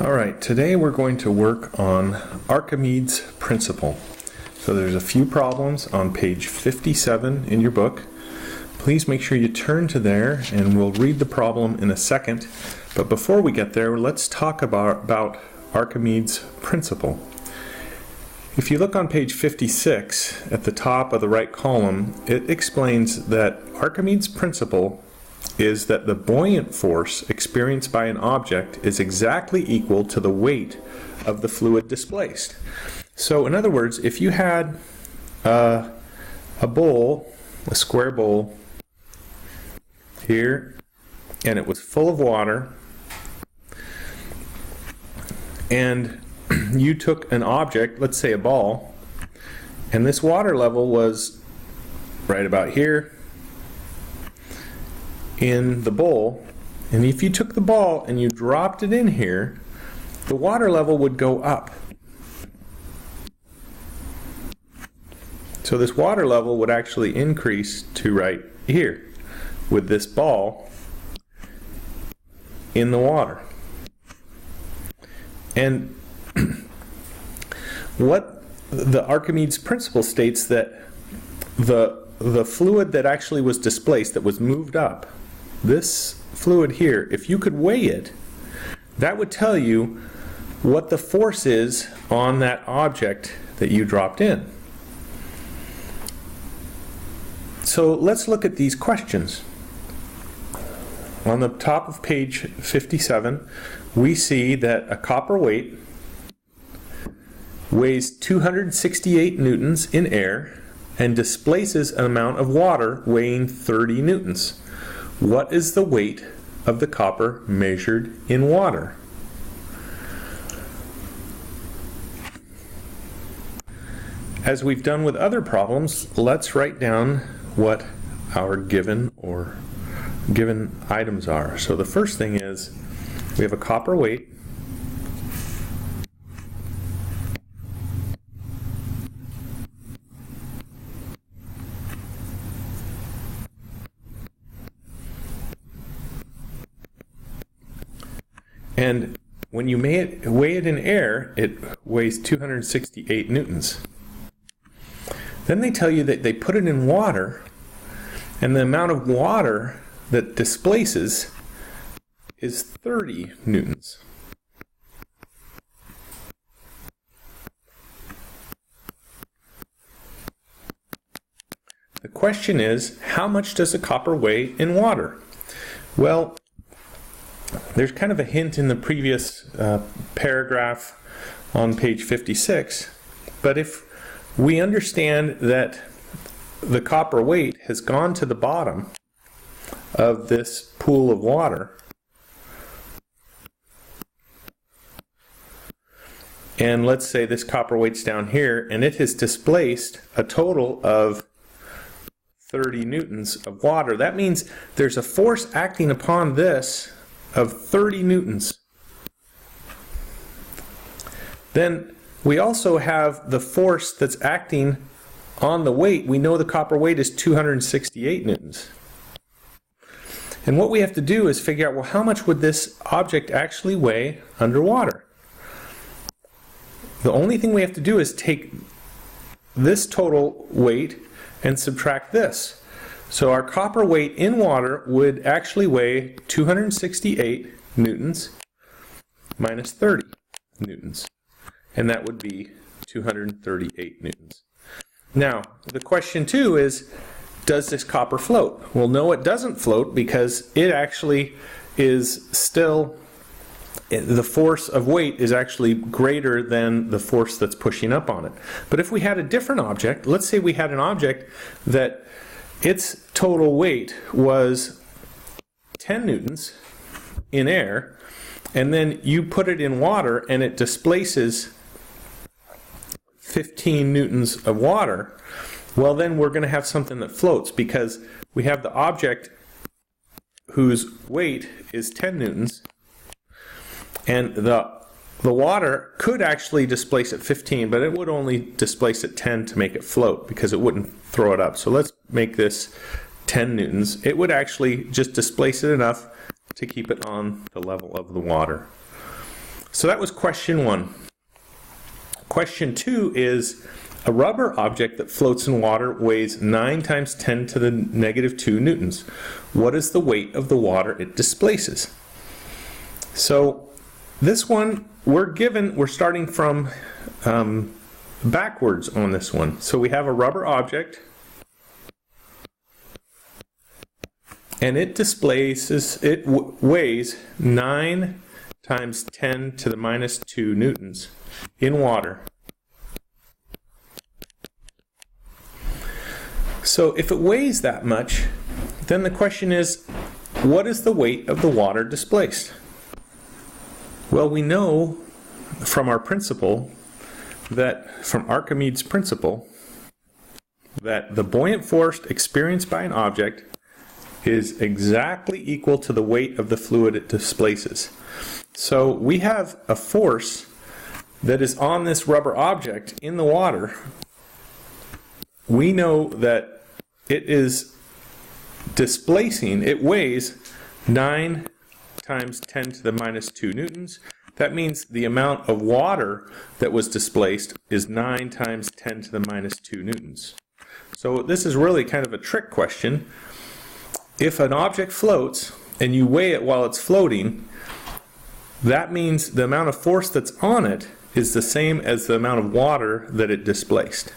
All right, today we're going to work on Archimedes' principle. So there's a few problems on page 57 in your book. Please make sure you turn to there and we'll read the problem in a second. But before we get there, let's talk about Archimedes' principle. If you look on page 56 at the top of the right column, it explains that Archimedes' principle is that the buoyant force experienced by an object is exactly equal to the weight of the fluid displaced. So in other words, if you had a bowl, a square bowl here, and it was full of water, and you took an object, let's say a ball, and this water level was right about here in the bowl, and if you took the ball and you dropped it in here, the water level would go up. So this water level would actually increase to right here with this ball in the water. And what the Archimedes principle states that the fluid that actually was displaced, that was moved up, this fluid here, if you could weigh it, that would tell you what the force is on that object that you dropped in. So let's look at these questions. On the top of page 57, we see that a copper weight weighs 268 newtons in air and displaces an amount of water weighing 30 newtons. What is the weight of the copper measured in water? As we've done with other problems, let's write down what our given items are. So the first thing is we have a copper weight. And when you weigh it in air, it weighs 268 newtons. Then they tell you that they put it in water, and the amount of water that displaces is 30 newtons. The question is, how much does a copper weigh in water? Well, there's kind of a hint in the previous paragraph on page 56, but if we understand that the copper weight has gone to the bottom of this pool of water, and let's say this copper weight's down here, and it has displaced a total of 30 newtons of water, that means there's a force acting upon this of 30 newtons. Then we also have the force that's acting on the weight. We know the copper weight is 268 newtons. And what we have to do is figure out, well, how much would this object actually weigh underwater? The only thing we have to do is take this total weight and subtract this. So our copper weight in water would actually weigh 268 newtons minus 30 newtons. And that would be 238 newtons. Now, the question too is, does this copper float? Well, no, it doesn't float because it actually is still, the force of weight is actually greater than the force that's pushing up on it. But if we had a different object, let's say we had an object that its total weight was 10 newtons in air, and then you put it in water and it displaces 15 newtons of water, well, then we're going to have something that floats because we have the object whose weight is 10 newtons, and the water could actually displace at 15, but it would only displace at 10 to make it float because it wouldn't throw it up. So let's make this 10 newtons. It would actually just displace it enough to keep it on the level of the water. So that was question 1. Question 2 is, a rubber object that floats in water weighs 9 times 10 to the negative 2 newtons. What is the weight of the water it displaces? So this one, we're starting from backwards on this one. So we have a rubber object, and it weighs 9 times 10 to the minus 2 newtons in water. So if it weighs that much, then the question is, what is the weight of the water displaced? Well, we know from our principle from Archimedes' principle, that the buoyant force experienced by an object is exactly equal to the weight of the fluid it displaces. So we have a force that is on this rubber object in the water. We know that it is displacing, it weighs 9 times 10 to the minus 2 newtons. That means the amount of water that was displaced is 9 times 10 to the minus 2 newtons. So this is really kind of a trick question. If an object floats and you weigh it while it's floating, that means the amount of force that's on it is the same as the amount of water that it displaced.